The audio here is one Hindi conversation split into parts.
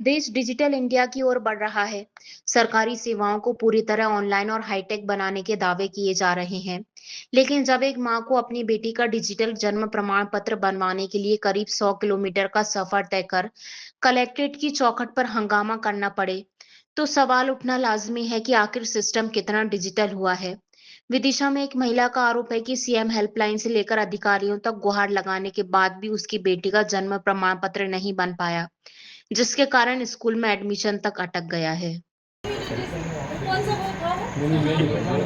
देश डिजिटल इंडिया की ओर बढ़ रहा है। सरकारी सेवाओं को पूरी तरह ऑनलाइन और हाईटेक बनाने के दावे किए जा रहे हैं। लेकिन जब एक मां को अपनी बेटी का डिजिटल जन्म प्रमाण पत्र बनवाने के लिए करीब 100 किलोमीटर का सफर तय कर कलेक्ट्रेट की चौखट पर हंगामा करना पड़े, तो सवाल उठना लाजमी है कि आखिर सिस्टम कितना डिजिटल हुआ है। विदिशा में एक महिला का आरोप है कि सीएम हेल्पलाइन से लेकर अधिकारियों तक गुहार लगाने के बाद भी उसकी बेटी का जन्म प्रमाण पत्र नहीं बन पाया, जिसके कारण स्कूल में एडमिशन तक अटक गया है।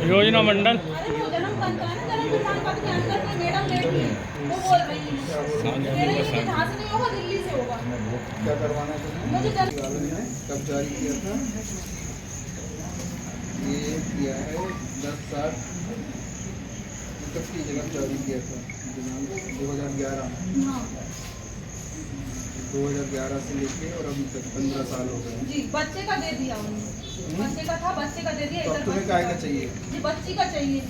योजना मंडल क्या करवाना है? कब जारी किया था? ये किया है 10/7 की जगह जारी किया था 2011 से लेके और अभी तक 15 साल हो गए जी। बच्चे का दे दिया उन्होंने, बच्चे का था, बच्चे का दे दिया। तो तुम्हें काय का चाहिए? जी बच्ची का चाहिए।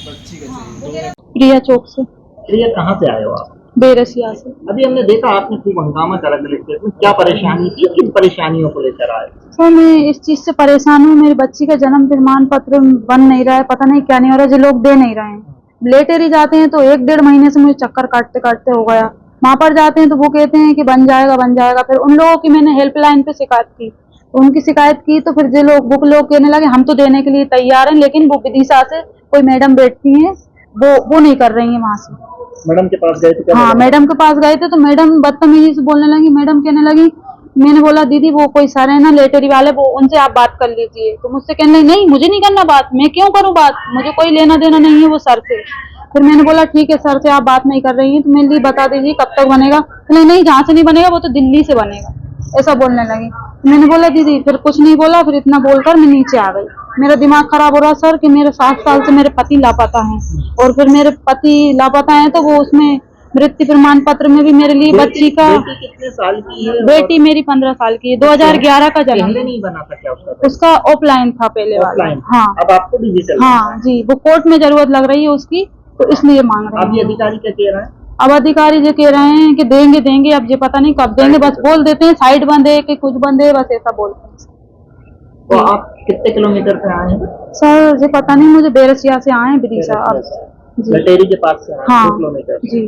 बच्ची का चाहिए। प्रिया चौक से। प्रिया कहाँ से आए हो आप? बेरसिया से। अभी हमने देखा आपने खूब हंगामा करा कलेक्ट्रेट में, क्या परेशानी थी, किन परेशानियों को लेकर आए? सर मैं इस चीज से परेशान हूँ, मेरी बच्ची का जन्म प्रमाण पत्र बन नहीं रहा है, पता नहीं क्या नहीं हो रहा है, जो लोग दे नहीं रहे हैं। लेटर ही जाते हैं तो 1-1.5 महीने से मुझे चक्कर काटते काटते हो गया। वहां पर जाते हैं तो वो कहते हैं कि बन जाएगा बन जाएगा। फिर उन लोगों की मैंने हेल्पलाइन पे शिकायत की, तो उनकी शिकायत की तो फिर जो लोग कहने लगे हम तो देने के लिए तैयार हैं, लेकिन वो विदिशा से कोई मैडम बैठती हैं, वो नहीं कर रही है वहां से। मैडम के पास गए थे? हाँ मैडम के पास गए थे तो मैडम बदतमीजी से बोलने लगी। मैडम कहने लगी, मैंने बोला दीदी वो कोई सर है ना लेटरी वाले, वो उनसे आप बात कर लीजिए। तो मुझसे कहने लगी नहीं मुझे नहीं करना बात, मैं क्यों करूँ बात, मुझे कोई लेना देना नहीं है वो सर से। फिर मैंने बोला ठीक है सर से आप बात नहीं कर रही हैं तो मेरे लिए बता दीजिए कब तक बनेगा। नहीं नहीं जहाँ से नहीं बनेगा वो तो दिल्ली से बनेगा, ऐसा बोलने लगी। मैंने बोला दीदी, फिर कुछ नहीं बोला। फिर इतना बोलकर मैं नीचे आ गई। मेरा दिमाग खराब हो रहा सर कि मेरे 7 साल से मेरे पति लापता हैं, और फिर मेरे पति लापता हैं तो वो उसमें मृत्यु प्रमाण पत्र में भी मेरे लिए बच्ची का। बेटी कितने साल की है? बेटी मेरी 15 साल की है, 2011 का जन्म। पहले नहीं बना था क्या उसका? उसका ऑफलाइन था पहले वाला। हाँ अब आपको डिजिटल? हाँ जी, वो कोर्ट में जरूरत लग रही है उसकी, तो इसलिए मांग रहे हैं। अभी अधिकारी क्या कह रहा है? अब अधिकारी जो कह रहे हैं कि देंगे देंगे, अब ये पता नहीं कब देंगे, बस बोल देते हैं साइड बंद है कि कुछ बंद है, बस ऐसा बोलते हैं। तो आप कितने किलोमीटर पे आए हैं? सर ये पता नहीं, मुझे बेरसिया से आए हैं विदिशा। अब जी लटेरी के पास से आए? हाँ 2 किलोमीटर जी।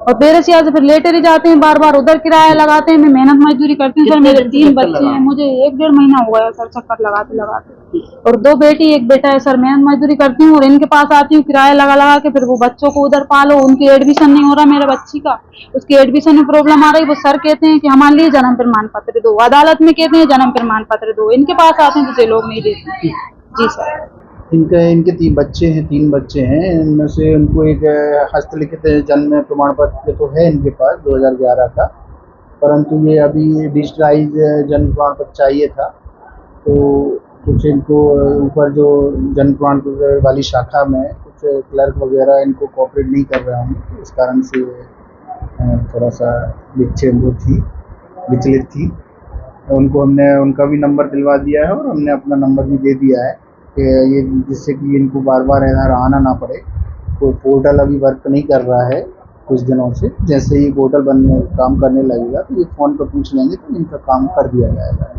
और बेरसिया से फिर लेटर ही जाते हैं, बार बार उधर किराया लगाते हैं। मैं मेहनत मजदूरी करती हूँ सर, मेरे 3 बच्चे हैं, मुझे 1-1.5 महीना हो गया सर चक्कर लगाते लगाते। और 2 बेटी 1 बेटा है सर। मेहनत मजदूरी करती हूँ और इनके पास आती हूँ किराया लगा लगा के, फिर वो बच्चों को उधर पालो, उनकी एडमिशन नहीं हो रहा मेरे बच्ची का, उसकी एडमिशन में प्रॉब्लम आ रही। वो सर कहते हैं कि हमारे लिए जन्म प्रमाण पत्र दो, अदालत में कहते हैं जन्म प्रमाण पत्र दो, इनके पास आते हैं तो ये लोग नहीं देते। जी सर। इनके 3 बच्चे हैं, 3 बच्चे हैं, इनमें से उनको एक हस्तलिखित जन्म प्रमाण पत्र तो है इनके पास 2011 का, परंतु ये अभी डिजिटलाइज जन्म प्रमाण पत्र चाहिए था। तो कुछ इनको ऊपर जो जन्म प्रमाण पत्र वाली शाखा में कुछ क्लर्क वगैरह इनको कोऑपरेट नहीं कर रहे होंगे, इस कारण से थोड़ा सा विचलित थी। उनको हमने उनका भी नंबर दिलवा दिया है और हमने अपना नंबर भी दे दिया है कि ये जिससे कि इनको बार बार इधर आना ना पड़े। कोई पोर्टल अभी वर्क नहीं कर रहा है कुछ दिनों से, जैसे ही पोर्टल काम करने लगेगा तो ये फ़ोन पर पूछ लेंगे तो इनका काम कर दिया जाएगा।